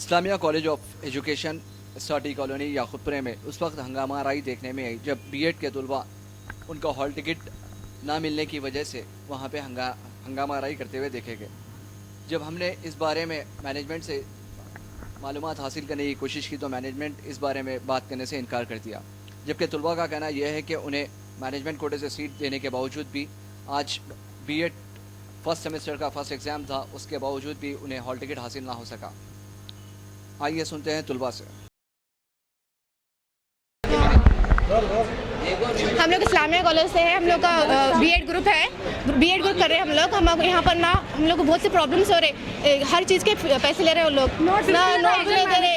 Islamia college of education SRT colony याकूबपुरे में उस वक्त हंगामा राई देखने में आई जब बीएड के तलबा उनका हॉल टिकट ना मिलने की वजह से वहाँ पे हंगामा राई करते हुए देखे गए। जब हमने इस बारे में मैनेजमेंट से मालूमात हासिल करने की कोशिश की तो मैनेजमेंट इस बारे में बात करने से इनकार कर दिया, जबकि तलबा का कहना यह है कि उन्हें मैनेजमेंट कोटे से सीट देने के बावजूद भी आज बीएड फर्स्ट सेमेस्टर का फर्स्ट एग्ज़ाम था, उसके बावजूद भी उन्हें हॉल टिकट हासिल ना हो सका। आइए सुनते हैं तलबा से। हम लोग इस्लामिया कॉलेज से हैं। हम लोग का बीएड ग्रुप है, बीएड ग्रुप कर रहे हैं हम लोग यहाँ पर ना हम लोग को बहुत से प्रॉब्लम्स हो रहे, हर चीज़ के पैसे ले रहे हैं वो लोग, ना नोट नहीं दे रहे,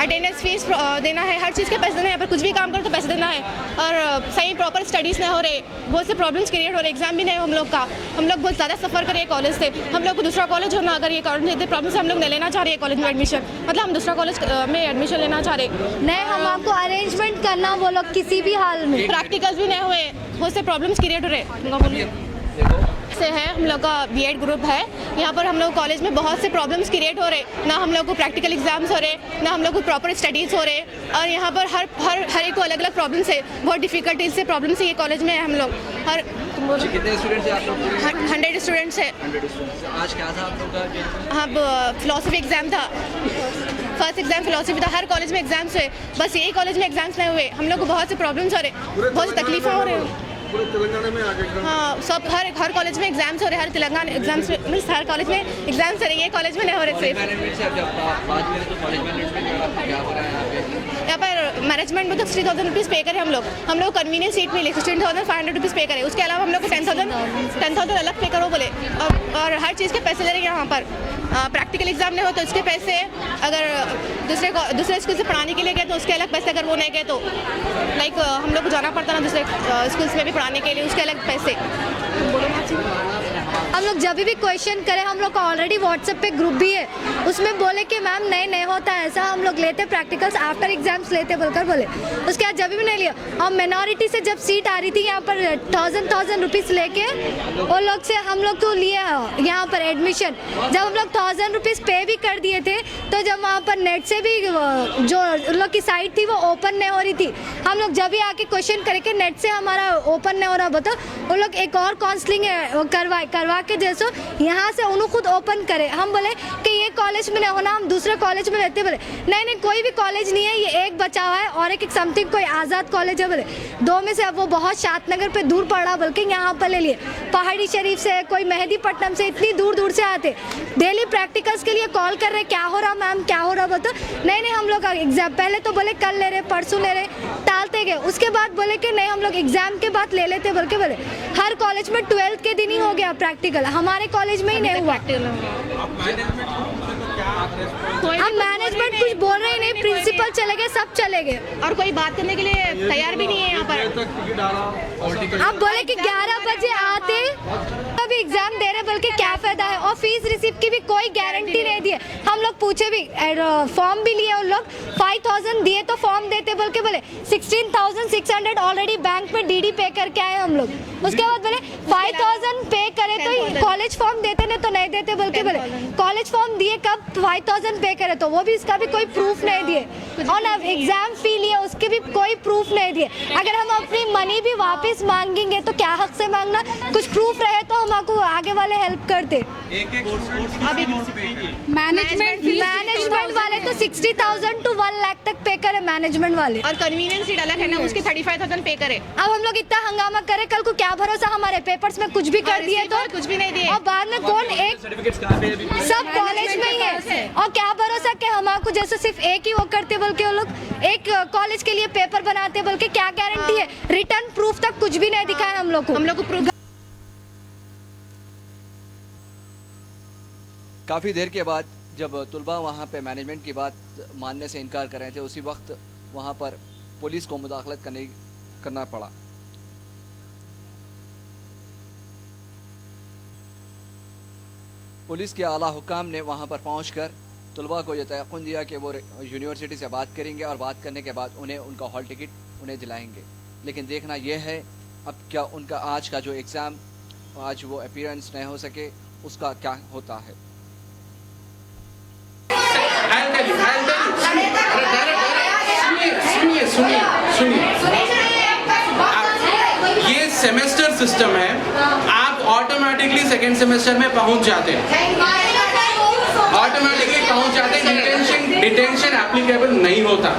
अटेंडेंस फीस देना है, हर चीज़ के पैसे देना है, यहाँ पर कुछ भी काम करो तो पैसे देना है और सही प्रॉपर स्टडीज़ नहीं हो रहे, बहुत से प्रॉब्लम्स क्रिएट हो रहे, एग्जाम भी नहीं हो हम लोग का, हम लोग बहुत ज़्यादा सफ़र कर रहे हैं कॉलेज से। हम लोग को दूसरा कॉलेज होना, अगर ये प्रॉब्लम से हम लोग नहीं लेना चाह रहे हैं कॉलेज में एडमिशन, मतलब हम दूसरा कॉलेज में एडमिशन लेना चाह रहे नहीं, हम आपको अरेंजमेंट करना वो लोग किसी भी हाल में, प्रैक्टिकल्स भी नहीं हुए, बहुत से प्रॉब्लम्स क्रिएट हो रहे से है। हम लोग का बीएड ग्रुप है, यहाँ पर हम लोग कॉलेज में बहुत से प्रॉब्लम्स क्रिएट हो रहे, ना हम लोग को प्रैक्टिकल एग्जाम्स हो रहे, ना हम लोग को प्रॉपर स्टडीज़ हो रहे और यहाँ पर हर एक को अलग अलग प्रॉब्लम्स है, बहुत डिफिकल्टीज से प्रॉब्लम्स है ये कॉलेज में हम लोग। हर कितने स्टूडेंट्स हैं आप लोग? 100 स्टूडेंट्स है। 100 स्टूडेंट्स। आज क्या था आप लोग का? हाँ, फिलोसफी एग्ज़ाम था, फर्स्ट एग्जाम फिलोसफी था। हर कॉलेज में एग्जाम्स हुए, बस यही कॉलेज में एग्जाम्स नहीं हुए। हम लोग को बहुत से प्रॉब्लम्स हो रहे, बहुत सी तकलीफें हो रही। हाँ, सब हर कॉलेज में एग्जाम्स हो रहे, हर तेलंगाना एग्जाम्स में, मीन्स हर कॉलेज में एग्जाम्स हो रहे, ये कॉलेज में नहीं हो रहे। यहाँ पर मैनेजमेंट में तो 60,000 रुपीज़ पे करे हम लोग कन्वीनियंस सीट मिले 16,500 रुपीज़ पे करे, उसके अलावा हम लोग को 10,000 अलग पे करो बोले और हर चीज़ के पैसे ले रहे हैं यहाँ पर। प्रैक्टिकल एग्जाम नहीं हो तो उसके पैसे, अगर दूसरे स्कूल से पढ़ाने के लिए गए तो उसके अलग पैसे, अगर वो नहीं गए तो लाइक हम लोग को जाना पड़ता ना दूसरे स्कूल्स में भी पढ़ाने के लिए, उसके अलग पैसे। हम लोग जब भी क्वेश्चन करें, हम लोग का ऑलरेडी व्हाट्सएप पे ग्रुप भी है, उसमें बोले कि मैम नहीं होता ऐसा, हम लोग लेते प्रैक्टिकल्स आफ्टर एग्जाम्स लेते बोलकर बोले, उसके बाद जब भी नहीं लिया। और मिनॉरिटी से जब सीट आ रही थी यहाँ पर 1000 रुपीज़ लेके वो लोग से हम लोग को लिए यहाँ पर एडमिशन, जब हम लोग 1000 रुपीज़ पे भी कर दिए थे तो जब वहाँ पर नेट से भी जो उन लोग की साइट थी वो ओपन नहीं हो रही थी, हम लोग जब भी आके क्वेश्चन करके नेट से हमारा ओपन नहीं हो रहा बताओ, वो लोग एक और काउंसलिंग करवा के जैसो यहाँ से उन्होंने खुद ओपन करे। हम बोले कि ये कॉलेज में नहीं होना, हम दूसरे कॉलेज में रहते, बोले नहीं कोई भी कॉलेज नहीं है, ये एक बचा हुआ है और एक समथिंग कोई आज़ाद कॉलेज है, बोले दो में से अब वो बहुत शादनगर पे दूर पड़ा, बल्कि यहाँ पर ले लिए पहाड़ी शरीफ से, कोई मेहदीपट्टनम से, इतनी दूर से आते, डेली प्रैक्टिकल्स के लिए कॉल कर रहे, क्या हो रहा मैम क्या हो रहा बताओ, नहीं हम लोग एग्जाम पहले तो बोले कल ले रहे, परसों ले रहे, टालते गए, उसके बाद बोले कि नहीं हम लोग एग्जाम के बाद ले लेते, बल्कि बोले हर कॉलेज में 12th के दिन ही हो गया प्रैक्टिकल, हमारे कॉलेज में ही नहीं हुआ। हम मैनेजमेंट कुछ बोल रहे नहीं, प्रिंसिपल चले गए, सब चले गए और कोई बात करने के लिए तैयार भी नहीं है यहाँ पर। आप बोले कि 11 बजे आते अभी एग्जाम दे रहे, बल्कि क्या फायदा है, और फीस रिसीव की भी कोई गारंटी नहीं दी है। हम लोग पूछे भी, फॉर्म भी लिए उन लोग, 5000 दिए तो फॉर्म देते, बल्कि बोले 16,600 ऑलरेडी बैंक में डीडी पे करके आए हम लोग, उसके बाद बोले 5000 पे करे तो कॉलेज फॉर्म देते नहीं तो नहीं देते, बल्कि बोले कॉलेज फॉर्म दिए कब 5000 पे करे तो वो भी इसका भी कोई प्रूफ नहीं दिए, और ना एग्जाम फी लिए उसके भी कोई प्रूफ नहीं दिए। अगर हम अपनी मनी भी वापस मांगेंगे तो क्या हक से मांगना, कुछ प्रूफ रहे तो हमको आगे वाले हेल्प करते। अभी मैनेजमेंट वाले तो 60,000 to 1 लाख तक पे करे मैनेजमेंट वाले, और कन्वीनियंस सीट अलग है ना, उसके 35,000 पे करे। अब हम लोग इतना हंगामा करे, कल को क्या भरोसा हमारे पेपर्स में कुछ भी कर दिए तो कुछ भी नहीं दिए, और बाद में कौन, एक सब कॉलेज में ही है, और क्या भरोसा कि हमको जैसे सिर्फ एक ही वो करते, बल्कि वो लोग एक कॉलेज के लिए पेपर बनाते, बल्कि क्या गारंटी है, रिटर्न प्रूफ तक कुछ भी नहीं दिखाया हम लोग को प्रूफ। काफ़ी देर के बाद जब तलबा वहाँ पे मैनेजमेंट की बात मानने से इनकार कर रहे थे, उसी वक्त वहाँ पर पुलिस को मुदाखलत करना पड़ा। पुलिस के आला हुकाम ने वहाँ पर पहुँचकर तलबा को यह तयक़ुन दिया कि वो यूनिवर्सिटी से बात करेंगे और बात करने के बाद उन्हें उनका हॉल टिकट उन्हें दिलाएंगे। लेकिन देखना यह है अब क्या उनका आज का जो एग्ज़ाम, आज वो अपीयरेंस नहीं हो सके, उसका क्या होता है। ये सेमेस्टर सिस्टम है, आप ऑटोमेटिकली सेकेंड सेमेस्टर में पहुंच जाते हैं, ऑटोमेटिकली पहुंच जाते हैं, डिटेंशन एप्लीकेबल नहीं होता।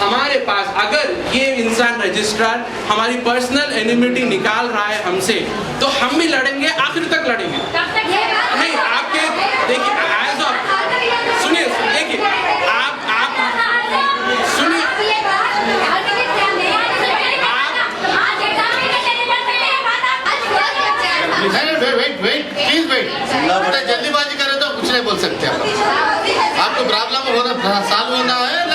हमारे पास अगर ये इंसान रजिस्ट्रार हमारी पर्सनल एनिमिटी निकाल रहा है हमसे, तो हम भी लड़ेंगे, आखिर तक लड़ेंगे। नहीं, आपके देखिए एज ऑफ सुनिए, देखिए आप सुनिए, वेट प्लीज वेट। जल्दीबाजी करें तो कुछ नहीं बोल सकते आप। आपको प्रॉब्लम होना सॉल्व होना है